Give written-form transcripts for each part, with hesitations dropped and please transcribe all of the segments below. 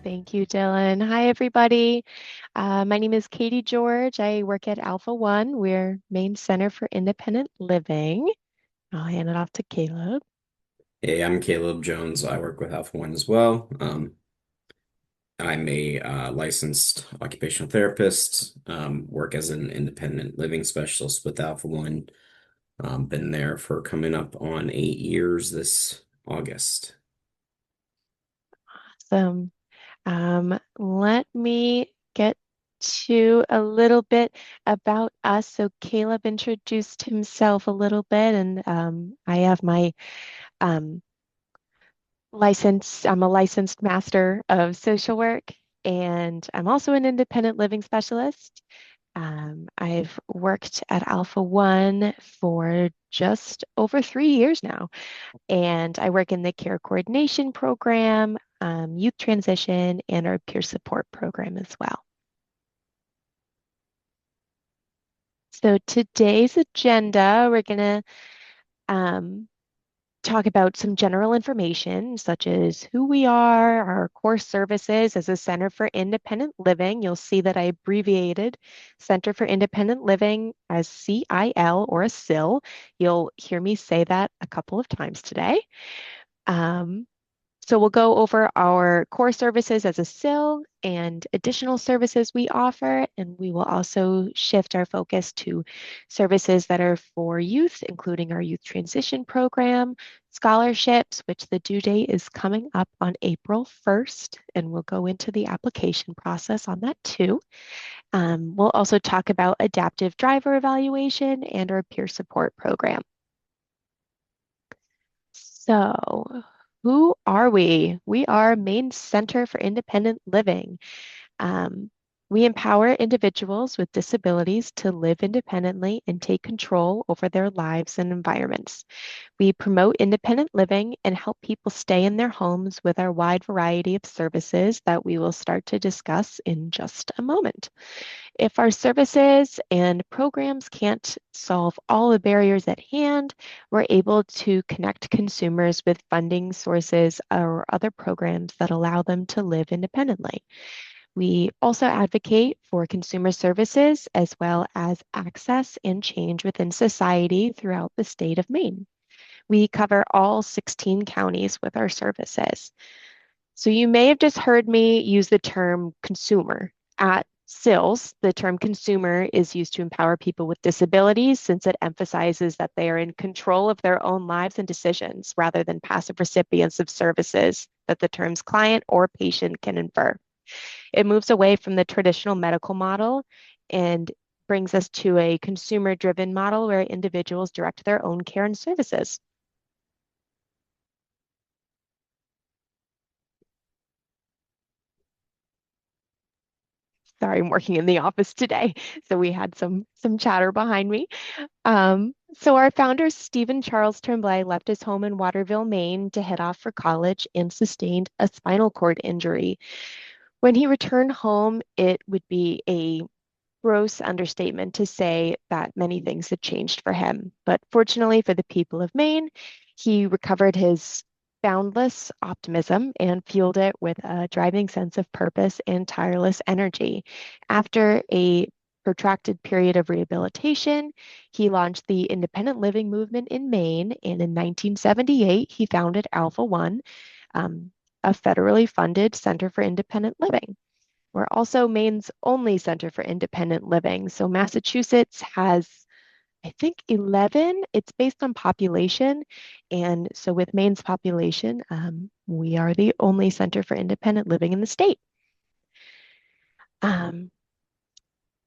Thank you, Dylan. Hi, everybody. My name is Katie George. I work at Alpha One. We're Maine Center for Independent Living. I'll hand it off to Caleb. Hey, I'm Caleb Jones. I work with Alpha One as well. I'm a licensed occupational therapist, work as an independent living specialist with Alpha One. Been there for coming up on 8 years this August. So, let me get to a little bit about us. So, Caleb introduced himself a little bit, and I have my um, license. I'm a licensed master of social work, and I'm also an independent living specialist. I've worked at Alpha One for just over 3 years now, and I work in the care coordination program, youth transition, and our peer support program as well. So today's agenda, we're going to um, talk about some general information, such as who we are, our core services as a Center for Independent Living. You'll see that I abbreviated Center for Independent Living as CIL or a SIL. You'll hear me say that a couple of times today. Um, so we'll go over our core services as a SIL and additional services we offer, and we will also shift our focus to services that are for youth, including our youth transition program, scholarships, which the due date is coming up on April 1st, and we'll go into the application process on that too. We'll also talk about adaptive driver evaluation and our peer support program. So, who are we? We are Maine Center for Independent Living. Um, we empower individuals with disabilities to live independently and take control over their lives and environments. We promote independent living and help people stay in their homes with our wide variety of services that we will start to discuss in just a moment. If our services and programs can't solve all the barriers at hand, we're able to connect consumers with funding sources or other programs that allow them to live independently. We also advocate for consumer services as well as access and change within society throughout the state of Maine. We cover all 16 counties with our services. So you may have just heard me use the term consumer. At SILS, the term consumer is used to empower people with disabilities since it emphasizes that they are in control of their own lives and decisions rather than passive recipients of services that the terms client or patient can infer. It moves away from the traditional medical model and brings us to a consumer-driven model where individuals direct their own care and services. Sorry, I'm working in the office today, so we had some chatter behind me. So our founder, Stephen Charles Tremblay, left his home in Waterville, Maine to head off for college and sustained a spinal cord injury. When he returned home, it would be a gross understatement to say that many things had changed for him. But fortunately for the people of Maine, he recovered his boundless optimism and fueled it with a driving sense of purpose and tireless energy. After a protracted period of rehabilitation, he launched the independent living movement in Maine, and in 1978, he founded Alpha One, a federally funded center for independent living. We're also Maine's only center for independent living. So Massachusetts has, I think, 11. It's based on population. And so with Maine's population, we are the only center for independent living in the state. Um,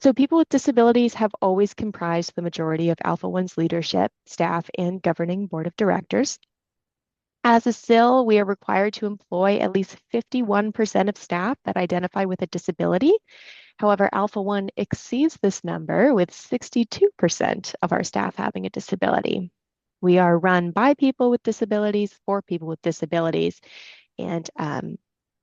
so people with disabilities have always comprised the majority of Alpha One's leadership, staff, and governing board of directors. As a SIL, we are required to employ at least 51% of staff that identify with a disability. However, Alpha One exceeds this number with 62% of our staff having a disability. We are run by people with disabilities for people with disabilities. And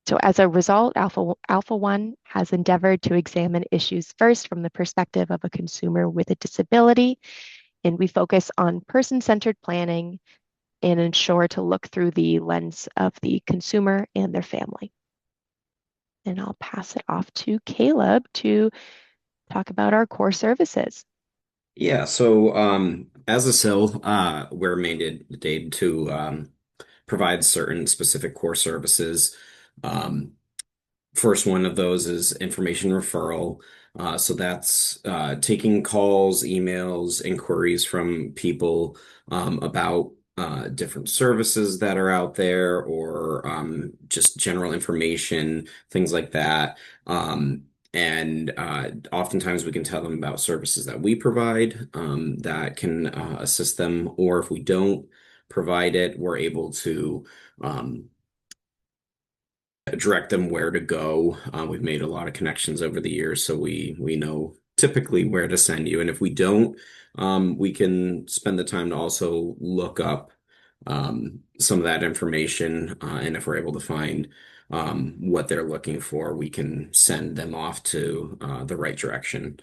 so as a result, Alpha One has endeavored to examine issues first from the perspective of a consumer with a disability. And we focus on person-centered planning and ensure to look through the lens of the consumer and their family. and I'll pass it off to Caleb to talk about our core services. Yeah, so as a cell, we're mandated to provide certain specific core services. Um, First one of those is information referral. So that's taking calls, emails, inquiries from people about different services that are out there or just general information, things like that. And oftentimes we can tell them about services that we provide that can assist them, or if we don't provide it, we're able to. Um, Direct them where to go. We've made a lot of connections over the years, so we know typically where to send you. And if we don't, we can spend the time to also look up some of that information. And if we're able to find what they're looking for, we can send them off to the right direction.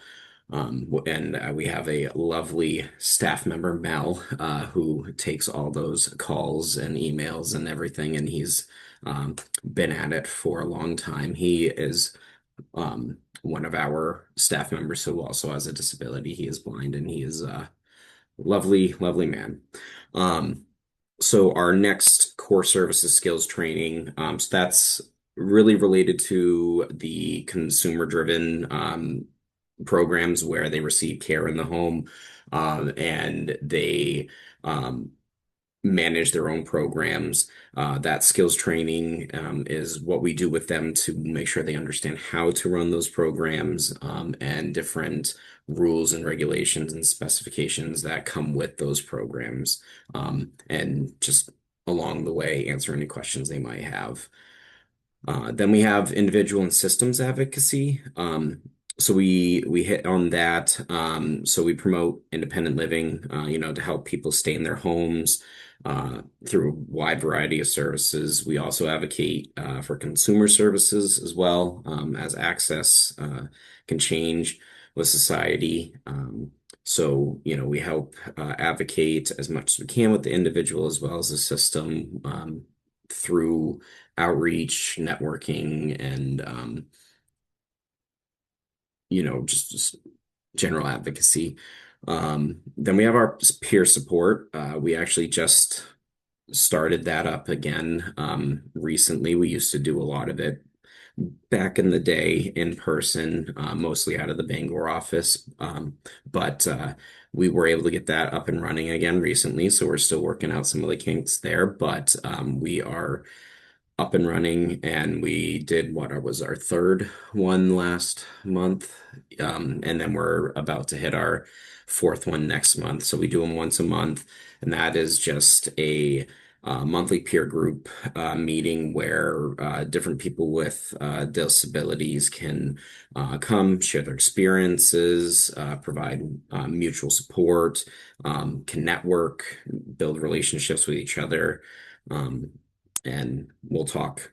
And we have a lovely staff member, Mel, who takes all those calls and emails and everything, and he's been at it for a long time. He is one of our staff members who also has a disability. He is blind, and he is a lovely, lovely man. Um, so our next core services skills training, so that's really related to the consumer-driven programs where they receive care in the home, and they um, manage their own programs. That skills training is what we do with them to make sure they understand how to run those programs and different rules and regulations and specifications that come with those programs. And just along the way, answer any questions they might have. Then we have individual and systems advocacy. So we hit on that. So we promote independent living, to help people stay in their homes through a wide variety of services. We also advocate for consumer services as well, as access can change with society. We help advocate as much as we can with the individual as well as the system through outreach, networking, and just general advocacy. Then we have our peer support. We actually just started that up again recently. We used to do a lot of it back in the day in person, mostly out of the Bangor office. But we were able to get that up and running again recently. So we're still working out some of the kinks there, but we are up and running, and we did what was our third one last month. And then we're about to hit our fourth one next month. So we do them once a month, and that is just a monthly peer group meeting where different people with disabilities can come share their experiences, provide mutual support, can network, build relationships with each other. Um, and we'll talk,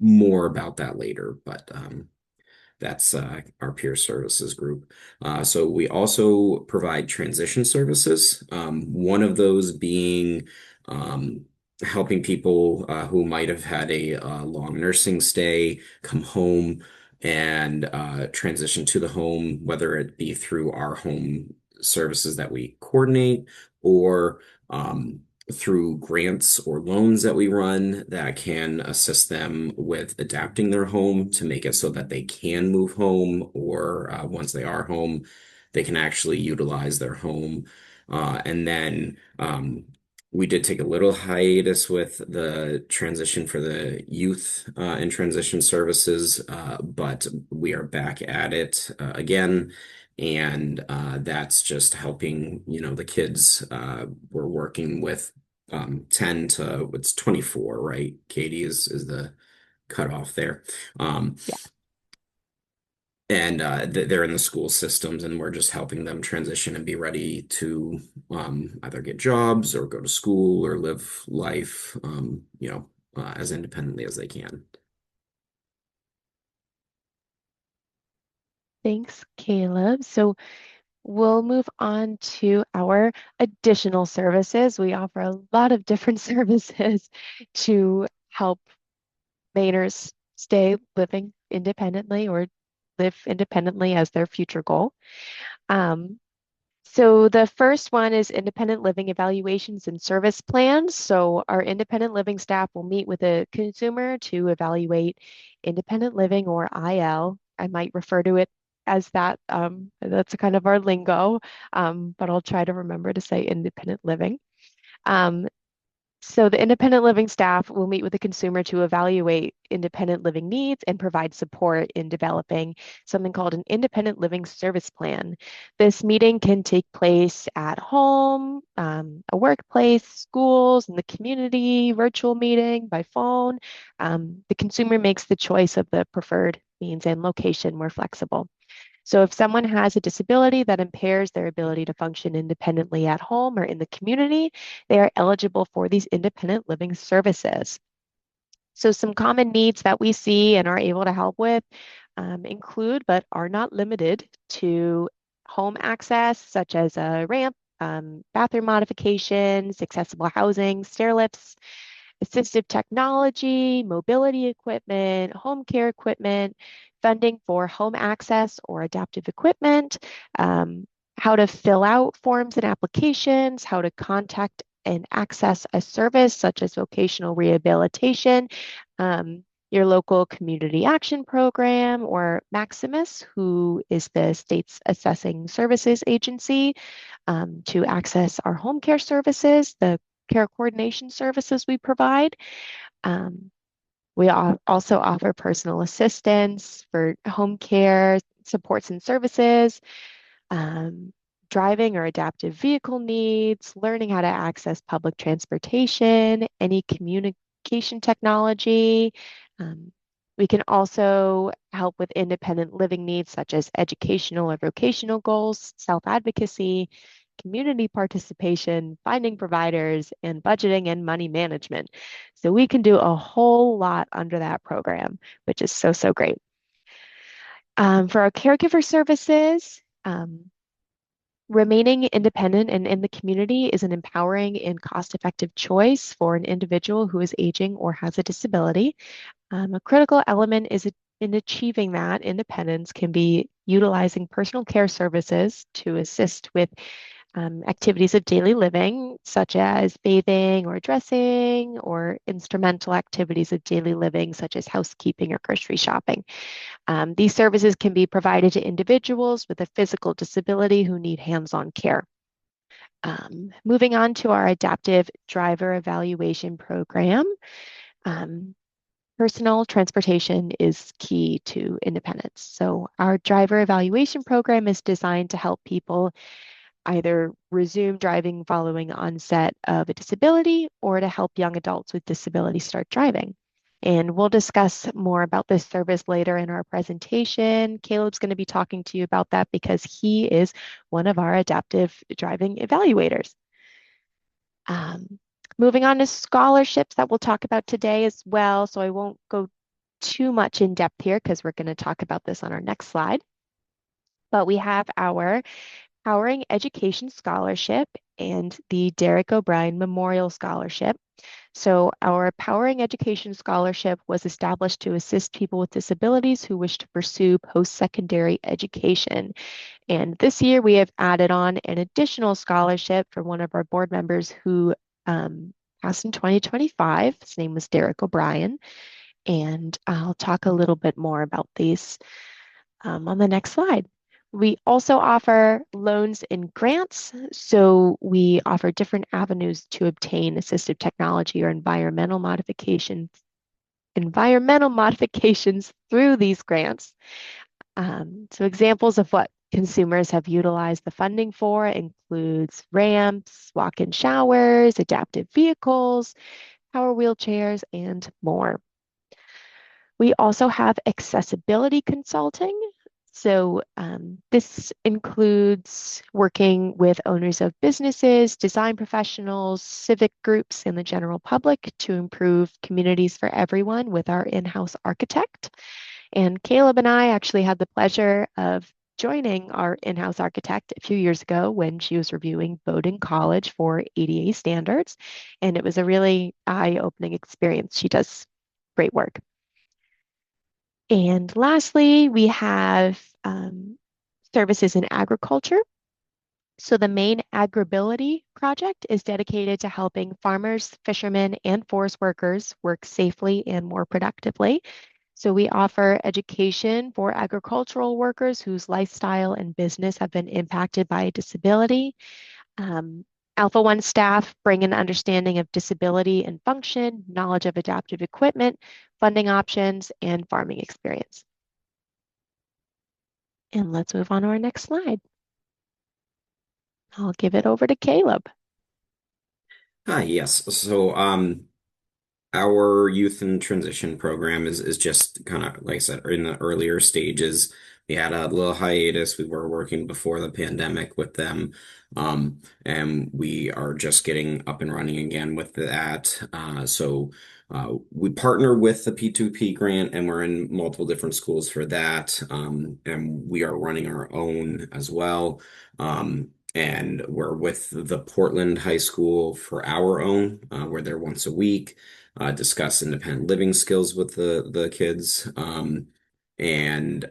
more about that later. But that's our peer services group. So we also provide transition services. One of those being helping people who might have had a long nursing stay come home and transition to the home, whether it be through our home services that we coordinate or um, through grants or loans that we run that can assist them with adapting their home to make it so that they can move home, or once they are home, they can actually utilize their home. And then we did take a little hiatus with the transition for the youth and transition services, but we are back at it again. And that's just helping, the kids. We're working with 10 to what's 24, right? Katie is the cutoff there. Um, Yeah. and they're in the school systems, and we're just helping them transition and be ready to either get jobs or go to school or live life, as independently as they can. Thanks, Caleb. So we'll move on to our additional services. We offer a lot of different services to help Mainers stay living independently or live independently as their future goal. Um, so the first one is independent living evaluations and service plans. So our independent living staff will meet with a consumer to evaluate independent living or IL. I might refer to it as that. That's kind of our lingo, but I'll try to remember to say independent living. Um, so the independent living staff will meet with the consumer to evaluate independent living needs and provide support in developing something called an independent living service plan. This meeting can take place at home, a workplace, schools, in the community, virtual meeting, by phone. The consumer makes the choice of the preferred means and location more flexible. So if someone has a disability that impairs their ability to function independently at home or in the community, they are eligible for these independent living services. So some common needs that we see and are able to help with include, but are not limited to home access, such as a ramp, bathroom modifications, accessible housing, stair lifts, assistive technology, mobility equipment, home care equipment, funding for home access or adaptive equipment, um, how to fill out forms and applications, how to contact and access a service such as vocational rehabilitation, your local community action program, or Maximus, who is the state's assessing services agency, to access our home care services, the care coordination services we provide. Um, we also offer personal assistance for home care supports and services, um, driving or adaptive vehicle needs, learning how to access public transportation, any communication technology. Um, we can also help with independent living needs such as educational or vocational goals, self-advocacy, community participation, finding providers, and budgeting and money management. So we can do a whole lot under that program, which is so, so great. For our caregiver services, remaining independent and in the community is an empowering and cost-effective choice for an individual who is aging or has a disability. A critical element is in achieving that independence can be utilizing personal care services to assist with activities of daily living, such as bathing or dressing, or instrumental activities of daily living, such as housekeeping or grocery shopping. These services can be provided to individuals with a physical disability who need hands-on care. Moving on to our adaptive driver evaluation program. Um, Personal transportation is key to independence. So our driver evaluation program is designed to help people either resume driving following onset of a disability or to help young adults with disabilities start driving. And we'll discuss more about this service later in our presentation. Caleb's going to be talking to you about that because he is one of our adaptive driving evaluators. Um, Moving on to scholarships that we'll talk about today as well. So I won't go too much in depth here because we're going to talk about this on our next slide. But we have our Powering Education Scholarship and the Derek O'Brien Memorial Scholarship. So, our Powering Education Scholarship was established to assist people with disabilities who wish to pursue post secondary education. And this year we have added on an additional scholarship for one of our board members who passed in 2025. His name was Derek O'Brien. And I'll talk a little bit more about these on the next slide. We also offer loans and grants. So we offer different avenues to obtain assistive technology or environmental modifications through these grants. So examples of what consumers have utilized the funding for includes ramps, walk-in showers, adaptive vehicles, power wheelchairs, and more. We also have accessibility consulting. So this includes working with owners of businesses, design professionals, civic groups, and the general public to improve communities for everyone with our in-house architect. And Caleb and I actually had the pleasure of joining our in-house architect a few years ago when she was reviewing Bowdoin College for ADA standards. And it was a really eye-opening experience. She does great work. And lastly, we have services in agriculture. So the Maine Agribility Project is dedicated to helping farmers, fishermen, and forest workers work safely and more productively. So we offer education for agricultural workers whose lifestyle and business have been impacted by a disability. Um, Alpha One staff bring an understanding of disability and function, knowledge of adaptive equipment, funding options, and farming experience. And let's move on to our next slide. I'll give it over to Caleb. Yes. So, our youth and transition program is just kind of, like I said, in the earlier stages. We had a little hiatus. We were working before the pandemic with them, and we are just getting up and running again with that. We partner with the P2P grant, and we're in multiple different schools for that. And we are running our own as well. And we're with the Portland High School for our own. We're there once a week, discuss independent living skills with the kids, and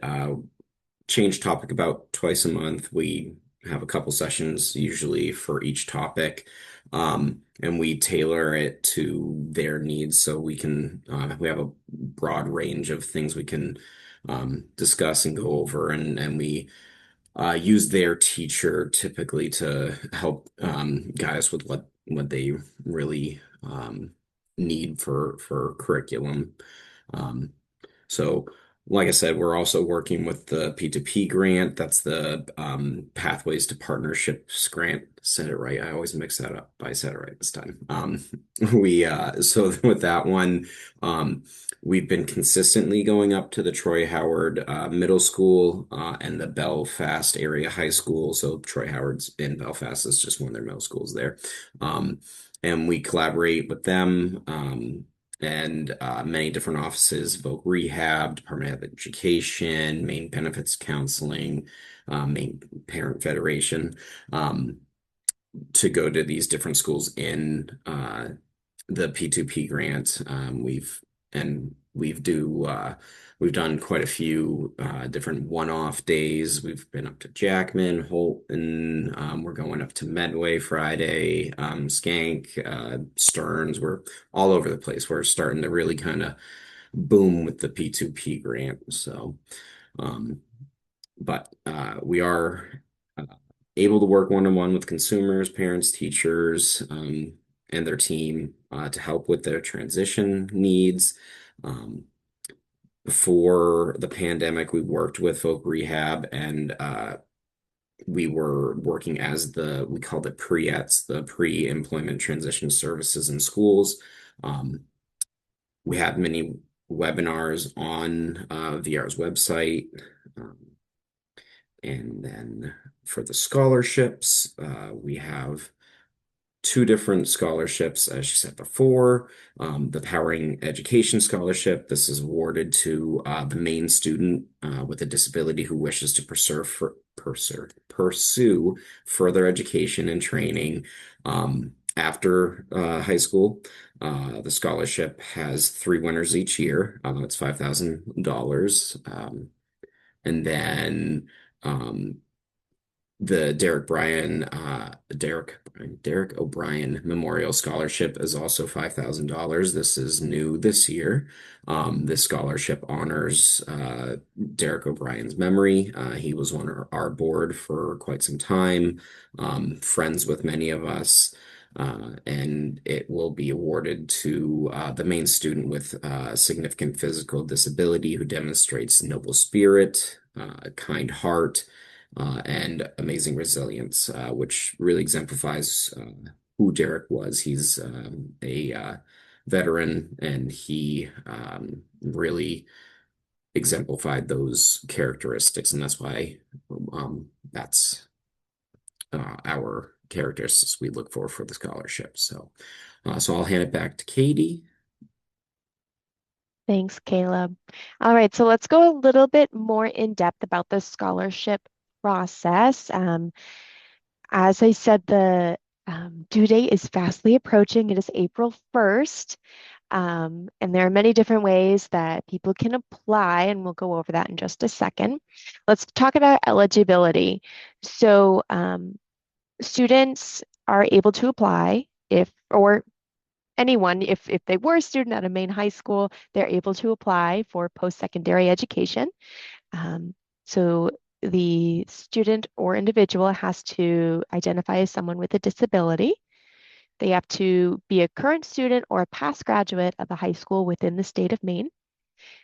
change topic about twice a month. We have a couple sessions usually for each topic, and we tailor it to their needs so we have a broad range of things we can discuss and go over, and we use their teacher typically to help guide us with what they really need for curriculum. Um, so, like I said, we're also working with the P2P grant. That's the Pathways to Partnerships grant. Said it right. I always mix that up, but I said it right this time. We so with that one, um, we've been consistently going up to the Troy Howard Middle School and the Belfast area high school. So Troy Howard's in Belfast is just one of their middle schools there. Um, and we collaborate with them. And many different offices, Voc Rehab, Department of Education, Maine Benefits Counseling, Maine Parent Federation, um, to go to these different schools in the P2P grant. And we've done quite a few different one-off days. We've been up to Jackman, Holton. We're going up to Medway Friday, Skank, Stearns. We're all over the place. We're starting to really kind of boom with the P2P grant. Um, but we are uh, able to work one-on-one with consumers, parents, teachers, and their team to help with their transition needs. Um, Before the pandemic, we worked with Folk Rehab, and we were working as we called it PREETs, the pre-employment transition services in schools. Um, we had many webinars on VR's website. Um, and then for the scholarships, we have two different scholarships, as you said before. The Powering Education Scholarship. This is awarded to the Maine student with a disability who wishes to pursue further education and training after high school. The scholarship has three winners each year. It's $5,000. And then um, the Derek O'Brien Memorial Scholarship is also $5,000. This is new this year. This scholarship honors Derek O'Brien's memory. He was on our board for quite some time, friends with many of us. And it will be awarded to the Maine student with significant physical disability who demonstrates noble spirit, a kind heart, and amazing resilience, which really exemplifies who Derek was. He's a veteran, and he really exemplified those characteristics, and that's why that's our characteristics we look for the scholarship. So I'll hand it back to Katie. Thanks, Caleb. All right, so let's go a little bit more in depth about the scholarship process. As I said, the due date is fastly approaching. It is April 1st. And there are many different ways that people can apply, and we'll go over that in just a second. Let's talk about eligibility. So, students are able to apply or anyone, if they were a student at a Maine high school, they're able to apply for post-secondary education. Um, so the student or individual has to identify as someone with a disability. They have to be a current student or a past graduate of a high school within the state of Maine.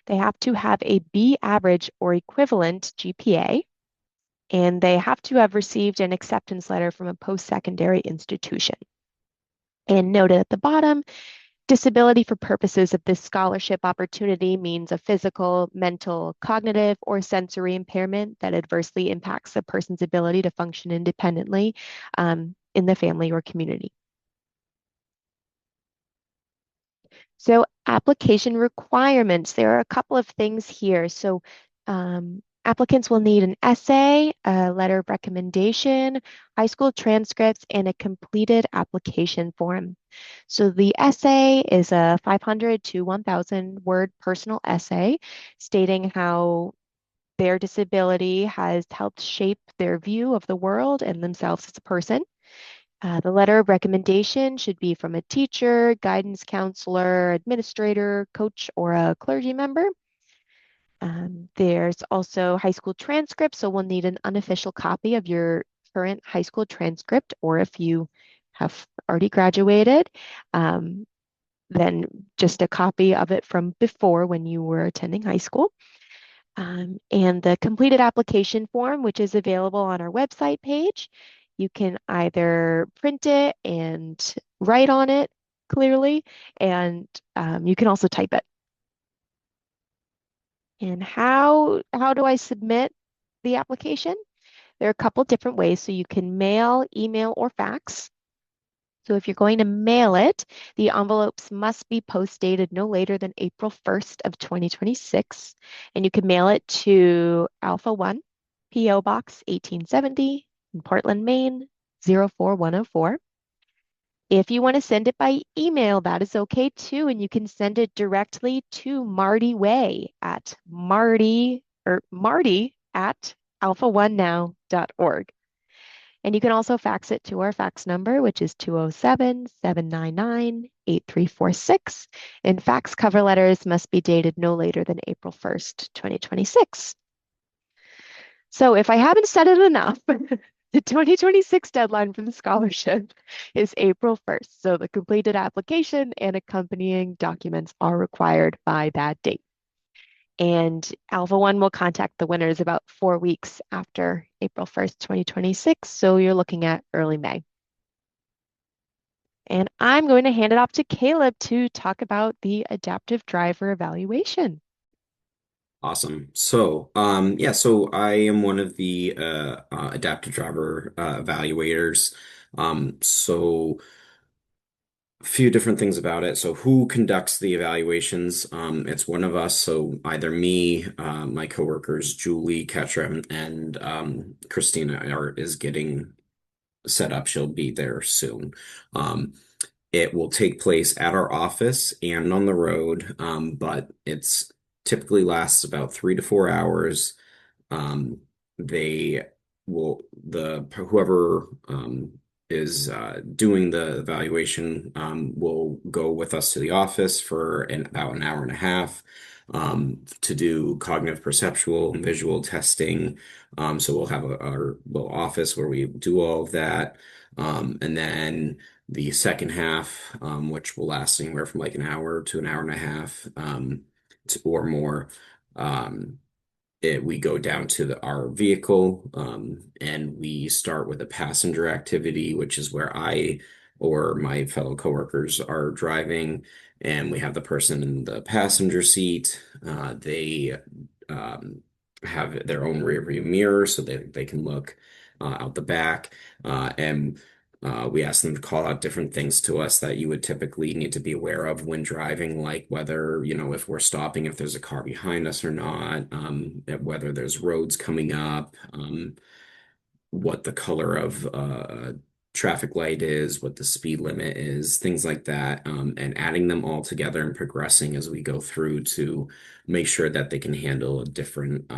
They have to have a B average or equivalent GPA, and they have to have received an acceptance letter from a post-secondary institution. And noted at the bottom, disability for purposes of this scholarship opportunity means a physical, mental, cognitive, or sensory impairment that adversely impacts a person's ability to function independently in the family or community. So application requirements, there are a couple of things here. So applicants will need an essay, a letter of recommendation, high school transcripts, and a completed application form. So the essay is a 500 to 1,000 word personal essay stating how their disability has helped shape their view of the world and themselves as a person. The letter of recommendation should be from a teacher, guidance counselor, administrator, coach, or a clergy member. There's also high school transcripts, so we'll need an unofficial copy of your current high school transcript, or if you have already graduated, um, then just a copy of it from before when you were attending high school. And the completed application form, which is available on our website page. You can either print it and write on it clearly, and you can also type it. And how do I submit the application? There are a couple different ways. So you can mail, email, or fax. So if you're going to mail it, the envelopes must be post dated no later than April 1st of 2026. And you can mail it to Alpha One, P.O. Box 1870 in Portland, Maine, 04104. If you want to send it by email, that is okay too. And you can send it directly to Marty Way at Marty at alphaonenow.org. And you can also fax it to our fax number, which is 207-799-8346. And fax cover letters must be dated no later than April 1st, 2026. So if I haven't said it enough, the 2026 deadline for the scholarship is April 1st. So the completed application and accompanying documents are required by that date. And Alpha One will contact the winners about 4 weeks after April 1st, 2026. So you're looking at early May. And I'm going to hand it off to Caleb to talk about the adaptive driver evaluation. Awesome. So, yeah, so I am one of the adaptive driver evaluators. So a few different things about it. So, who conducts the evaluations? It's one of us. So, either me, my coworkers, Julie, Ketchum, and Christina is getting set up. She'll be there soon. Um, it will take place at our office and on the road, but it's typically lasts about 3 to 4 hours. Um, they the whoever is doing the evaluation will go with us to the office for about an hour and a half to do cognitive perceptual and visual testing. So we'll have our little office where we do all of that. And then the second half, which will last anywhere from like an hour to an hour and a half or more. Um, we go down to our vehicle and we start with a passenger activity, which is where I or my fellow coworkers are driving, and we have the person in the passenger seat. They um, have their own rear view mirror so they can look out the back. And we ask them to call out different things to us that you would typically need to be aware of when driving, like whether, if we're stopping, if there's a car behind us or not, whether there's roads coming up, what the color of traffic light is, what the speed limit is, things like that, and adding them all together and progressing as we go through to make sure that they can handle a different,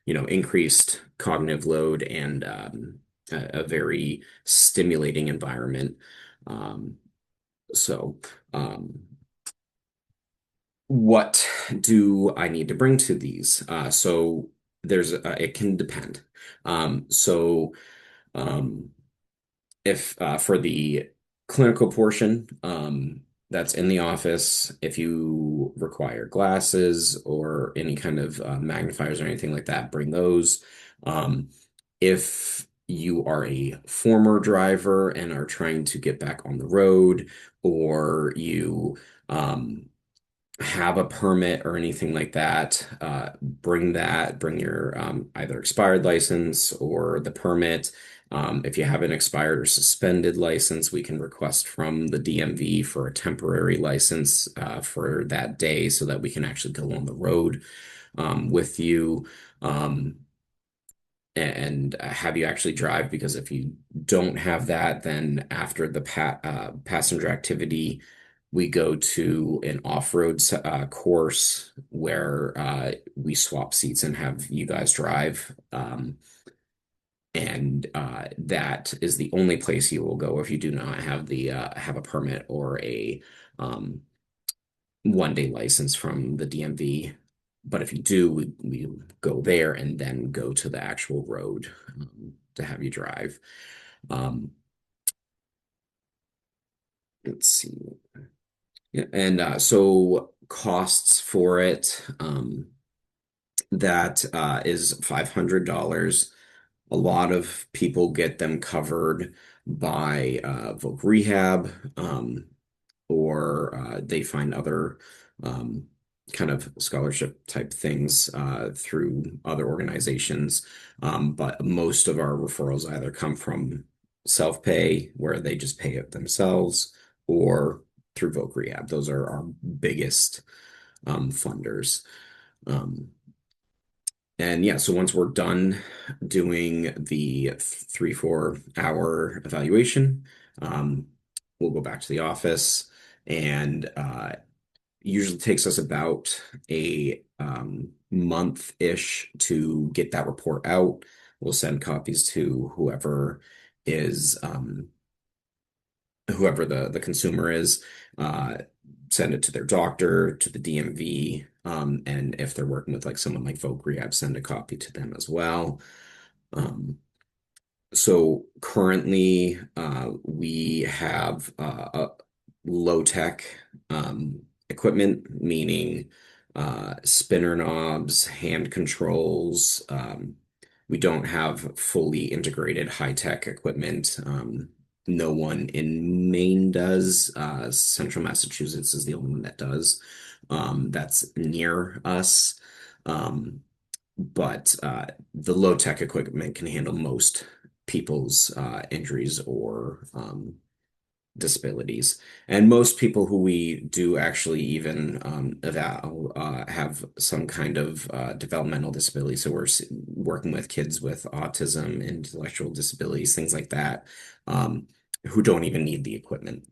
increased cognitive load and a very stimulating environment. Um, so, um, what do I need to bring to these? It can depend. Um, so, um, if For the clinical portion, that's in the office, if you require glasses or any kind of magnifiers or anything like that, bring those. If you are a former driver and are trying to get back on the road, or you um, have a permit or anything like that, bring your either expired license or the permit. If you have an expired or suspended license, we can request from the DMV for a temporary license for that day so that we can actually go on the road with you. Um, and have you actually drive, because if you don't have that, then after the passenger activity, we go to an off-road course where we swap seats and have you guys drive. And that is the only place you will go if you do not have a permit or a um, one-day license from the DMV. But if you do, we go there and then go to the actual road to have you drive. Um, let's see. Yeah, and so costs for it, that is $500. A lot of people get them covered by Voc Rehab, or they find other um, kind of scholarship type things through other organizations. But most of our referrals either come from self-pay, where they just pay it themselves, or through Voc Rehab. Those are our biggest funders. Um, and yeah, so once we're done doing the 3, 4 hour evaluation, we'll go back to the office, and usually takes us about a month-ish to get that report out. We'll send copies to is whoever the consumer is, uh, send it to their doctor, to the DMV, and if they're working with like someone like Voc Rehab, send a copy to them as well. So currently, we have a low tech equipment, meaning spinner knobs, hand controls. We don't have fully integrated high tech equipment. No one in Maine does. Central Massachusetts is the only one that does. That's near us. Um, but the low tech equipment can handle most people's injuries or disabilities. And most people who we do actually even eval have some kind of developmental disability. So working with kids with autism, intellectual disabilities, things like that, who don't even need the equipment.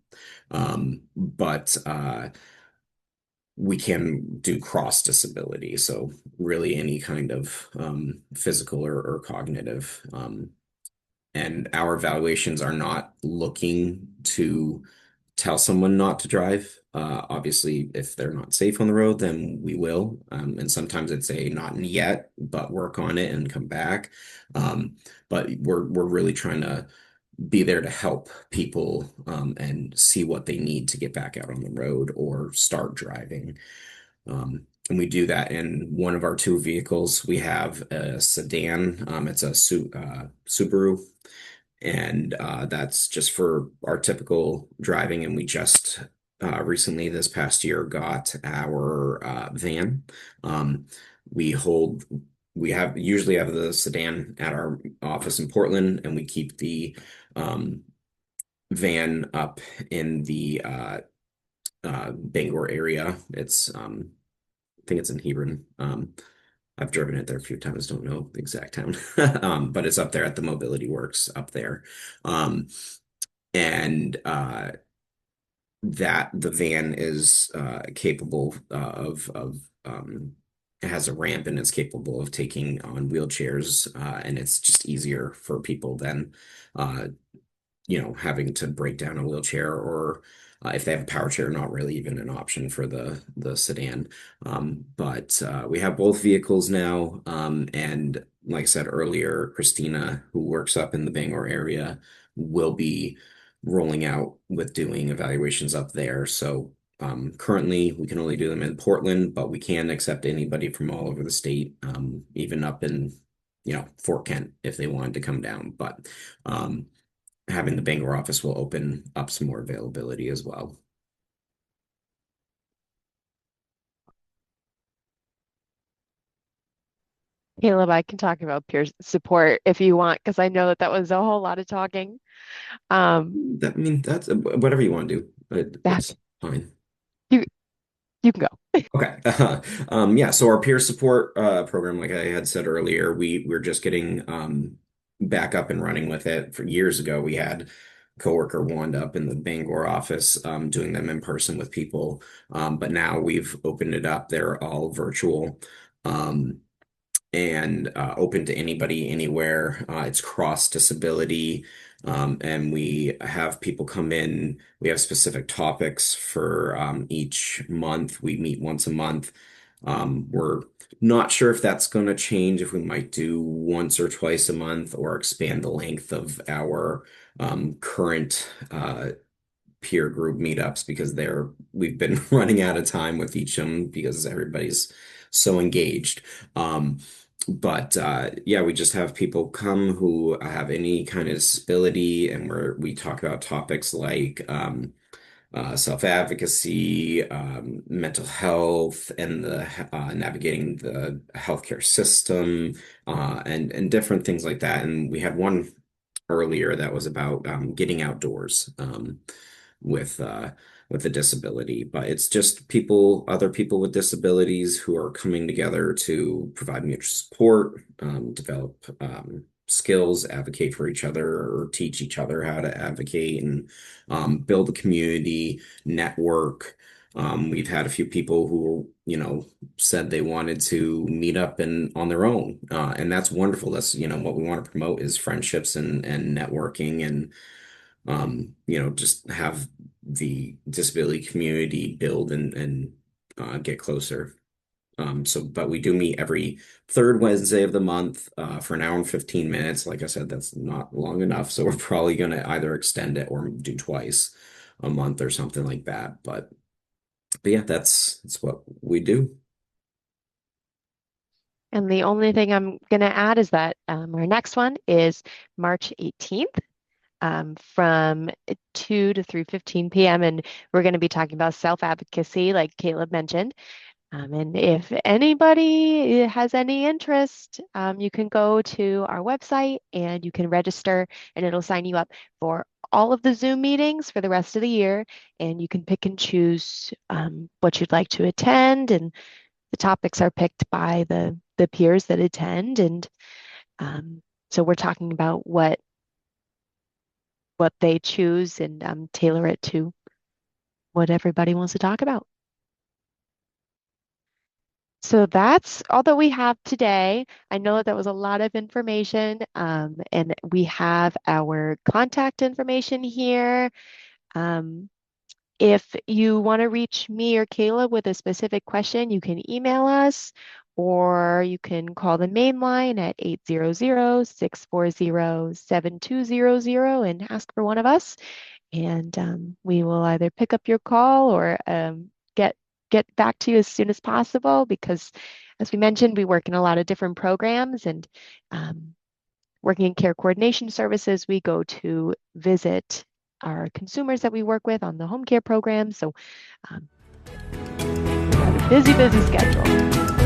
But we can do cross disability. So really any kind of physical or cognitive. And our evaluations are not looking to tell someone not to drive. Obviously, if they're not safe on the road, then we will. And sometimes it's a not yet, but work on it and come back. But we're really trying to be there to help people and see what they need to get back out on the road or start driving. And we do that in one of our two vehicles. We have a sedan. It's a Subaru, and that's just for our typical driving. And we just recently, this past year, got our van. Um, we hold, we have usually have the sedan at our office in Portland, and we keep the um, van up in the Bangor area. I think it's in Hebron. I've driven it there a few times, don't know the exact town. But it's up there at the Mobility Works up there. Um, and that the van is capable it has a ramp and it's capable of taking on wheelchairs, and it's just easier for people than uh, having to break down a wheelchair, or if they have a power chair, not really even an option for the sedan. But we have both vehicles now, and like I said earlier, Christina, who works up in the Bangor area, will be rolling out with doing evaluations up there. So currently, we can only do them in Portland, but we can accept anybody from all over the state, even up in Fort Kent if they wanted to come down. But having the Bangor office will open up some more availability as well. Caleb, I can talk about peer support if you want, because I know that that was a whole lot of talking. Um, I mean, that's whatever you want to do. that It's fine. you you can go. Okay. Yeah, so our peer support program, like I had said earlier, we're just getting back up and running with it. For years ago, we had coworker Wanda up in the Bangor office doing them in person with people. But now we've opened it up. They're all virtual. Um, and open to anybody anywhere. It's cross disability, and we have people come in. We have specific topics for each month. We meet once a month. We're not sure if that's going to change, if we might do once or twice a month or expand the length of our current peer group meetups because we've been running out of time with each of them because everybody's so engaged. But yeah, we just have people come who have any kind of disability, and we talk about topics like self-advocacy, mental health, and the navigating the healthcare system, and different things like that. And we had one earlier that was about getting outdoors. With with a disability, but it's just other people with disabilities who are coming together to provide mutual support, develop skills, advocate for each other, or teach each other how to advocate, and build a community, network. We've had a few people who, said they wanted to meet up and on their own, and that's wonderful. That's, what we want to promote is friendships and networking, and just have the disability community build and get closer. But we do meet every third Wednesday of the month for an hour and 15 minutes. Like I said, that's not long enough. So we're probably going to either extend it or do twice a month or something like that. But yeah, that's what we do. And the only thing I'm going to add is that our next one is March 18th from 2 to 3:15 p.m. And we're going to be talking about self-advocacy, like Caleb mentioned. And if anybody has any interest, you can go to our website and you can register, and it'll sign you up for all of the Zoom meetings for the rest of the year. And you can pick and choose what you'd like to attend. And the topics are picked by the peers that attend. And um, so we're talking about what they choose and tailor it to what everybody wants to talk about. So that's all that we have today. I know that was a lot of information, and we have our contact information here. Um, if you want to reach me or Kayla with a specific question, you can email us or you can call the main line at 800-640-7200 and ask for one of us. And we will either pick up your call or get get back to you as soon as possible because, as we mentioned, we work in a lot of different programs and um, working in care coordination services, we go to visit our consumers that we work with on the home care program. So we have a busy, busy schedule.